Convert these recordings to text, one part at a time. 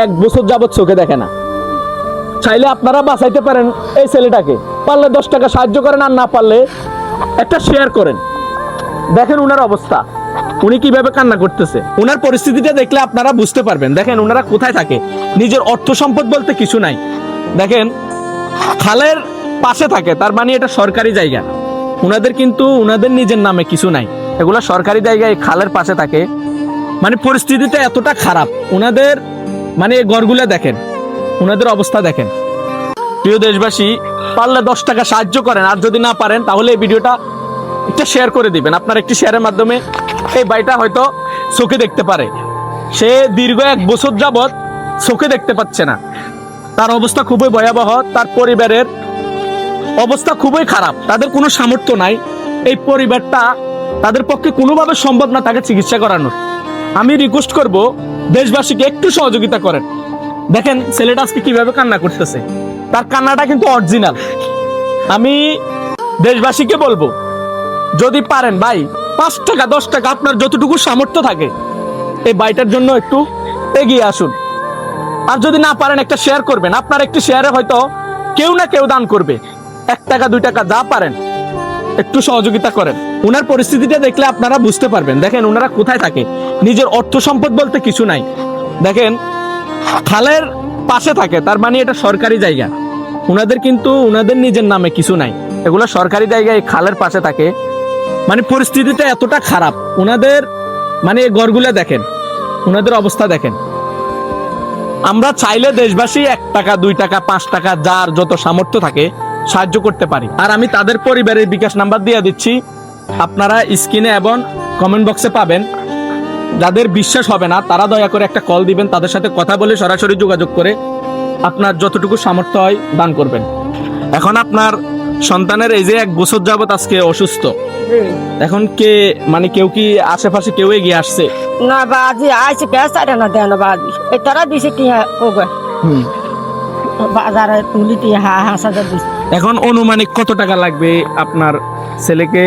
1 বছর যাবত চোখে দেখে না। চাইলে আপনারা বাঁচাইতে পারেন এই ছেলেটাকে, পারলে 10 টাকা সাহায্য করেন, আর না পারলে একটা শেয়ার করেন। দেখেন উনার অবস্থা, উনি কিভাবে কান্না করতেছে। উনার পরিস্থিতিটা দেখলে আপনারা বুঝতে পারবেন। দেখেন উনারা কোথায় থাকে, নিজের অর্থ সম্পদ বলতে কিছু নাই। দেখেন খালের পাশে থাকে, তার মানে এটা সরকারি জায়গা। উনাদের কিন্তু উনাদের নিজের নামে কিছু নাই, এগুলো সরকারি জায়গায় খালের পাশে থাকে। মানে পরিস্থিতিটা এতটা খারাপ উনাদের, মানে এই ঘরগুলো দেখেন, উনাদের অবস্থা দেখেন। প্রিয় দেশবাসী, পারলে 10 টাকা সাহায্য করেন, আর যদি না পারেন তাহলে এই ভিডিওটা একটা শেয়ার করে দিবেন। আপনার একটি শেয়ারের মাধ্যমে এই ভাইটা হয়তো চোখে দেখতে পারে। সে দীর্ঘ 1 বছর যাবত চোখে দেখতে পাচ্ছে না। তার অবস্থা খুবই ভয়াবহ, তার পরিবারের অবস্থা খুবই খারাপ, তাদের কোনো সামর্থ্য নাই। এই পরিবারটা তাদের পক্ষে কোনোভাবে সম্ভব না তাকে চিকিৎসা করানোর। আমি রিকোয়েস্ট করব দেশবাসীকে একটু সহযোগিতা করেন। দেখেন ছেলেটা আজকে কিভাবে কান্না করতেছে, তার কান্নাটা কিন্তু অরিজিনাল। আমি দেশবাসীকে বলবো, যদি পারেন ভাই 5 টাকা 10 টাকা আপনার যতটুকু সামর্থ্য থাকে এই ভাইটার জন্য একটু এগিয়ে আসুন। আর যদি না পারেন একটা শেয়ার করবেন, আপনার একটি শেয়ারে হয়তো কেউ না কেউ দান করবে। 1 টাকা 2 টাকা যা পারেন একটু সহযোগিতা করেন। উনার পরিস্থিতিটা দেখলে আপনারা বুঝতে পারবেন। দেখেন উনারা কোথায় থাকে, নিজের অর্থ সম্পদ বলতে কিছু নাই। দেখেন খালের পাশে থাকে, তার মানে এটা সরকারি জায়গা। উনাদের কিন্তু উনাদের নিজের নামে কিছু নাই, এগুলো সরকারি জায়গায় খালের পাশে থাকে। মানে পরিস্থিতিটা এতটা খারাপ উনাদের, মানে এই ঘরগুলো দেখেন, উনাদের অবস্থা দেখেন। আমরা চাইলে দেশবাসী 1 টাকা 2 টাকা 5 টাকা যার যত সামর্থ্য থাকে সাহায্য করতে পারি। আর আমি তাদের পরিবারের বিকাশ নাম্বার দিয়ে দিচ্ছি, আপনারা স্ক্রিনে এবং কমেন্ট বক্সে পাবেন। যাদের বিশ্বাস হবে না তারা দয়া করে একটা কল দিবেন, তাদের সাথে কথা বলে সরাসরি যোগাযোগ করে আপনার যতটুকু সামর্থ্য হয় দান করবেন। এখন আপনার সন্তানের এই যে 1 বছর যাবত আজকে অসুস্থ, এখন কে মানে কেউ কি আশেপাশে কেউ এগিয়ে আসছে? না বাজি আইছে পেছারে না দেন বাজি এই তারা দিছে কি ওগে বাজারে তুলি দিয়ে হাসাতে দিছে। এখন অনুমানিক কত টাকা লাগবে আপনার ছেলেকে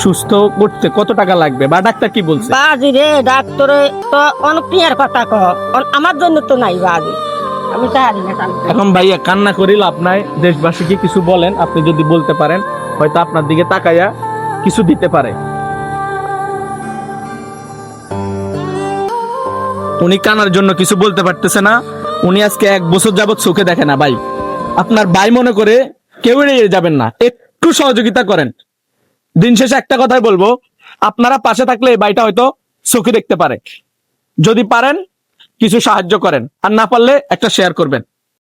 সুস্থ করতে, কত টাকা লাগবে বা ডাক্তার কি বলছে? বাজি রে ডাক্তারে তো অনেক টিয়ার কথা কহ, আমার জন্য তো নাই বাজি, আমি তাহারি না কাল। এখন ভাইয়া কান্না করি লাভ নাই, দেশবাসীকে কিছু বলেন। আপনি যদি বলতে পারেন হয়তো আপনার দিকে তাকাইয়া কিছু দিতে পারে। উনি কানার জন্য কিছু বলতে পারতেছে না। উনি আজকে 1 বছর যাবত চোখে দেখে না। ভাই আপনার ভাই মনে করে কেউ এড়িয়ে যাবেন না, একটু সহযোগিতা করেন। দিন শেষে একটা কথাই বলবো, আপনারা পাশে থাকলে এই ভাইটা হয়তো চোখে দেখতে পারে। যদি পারেন কিছু সাহায্য করেন, আর না পারলে একটা শেয়ার করবেন।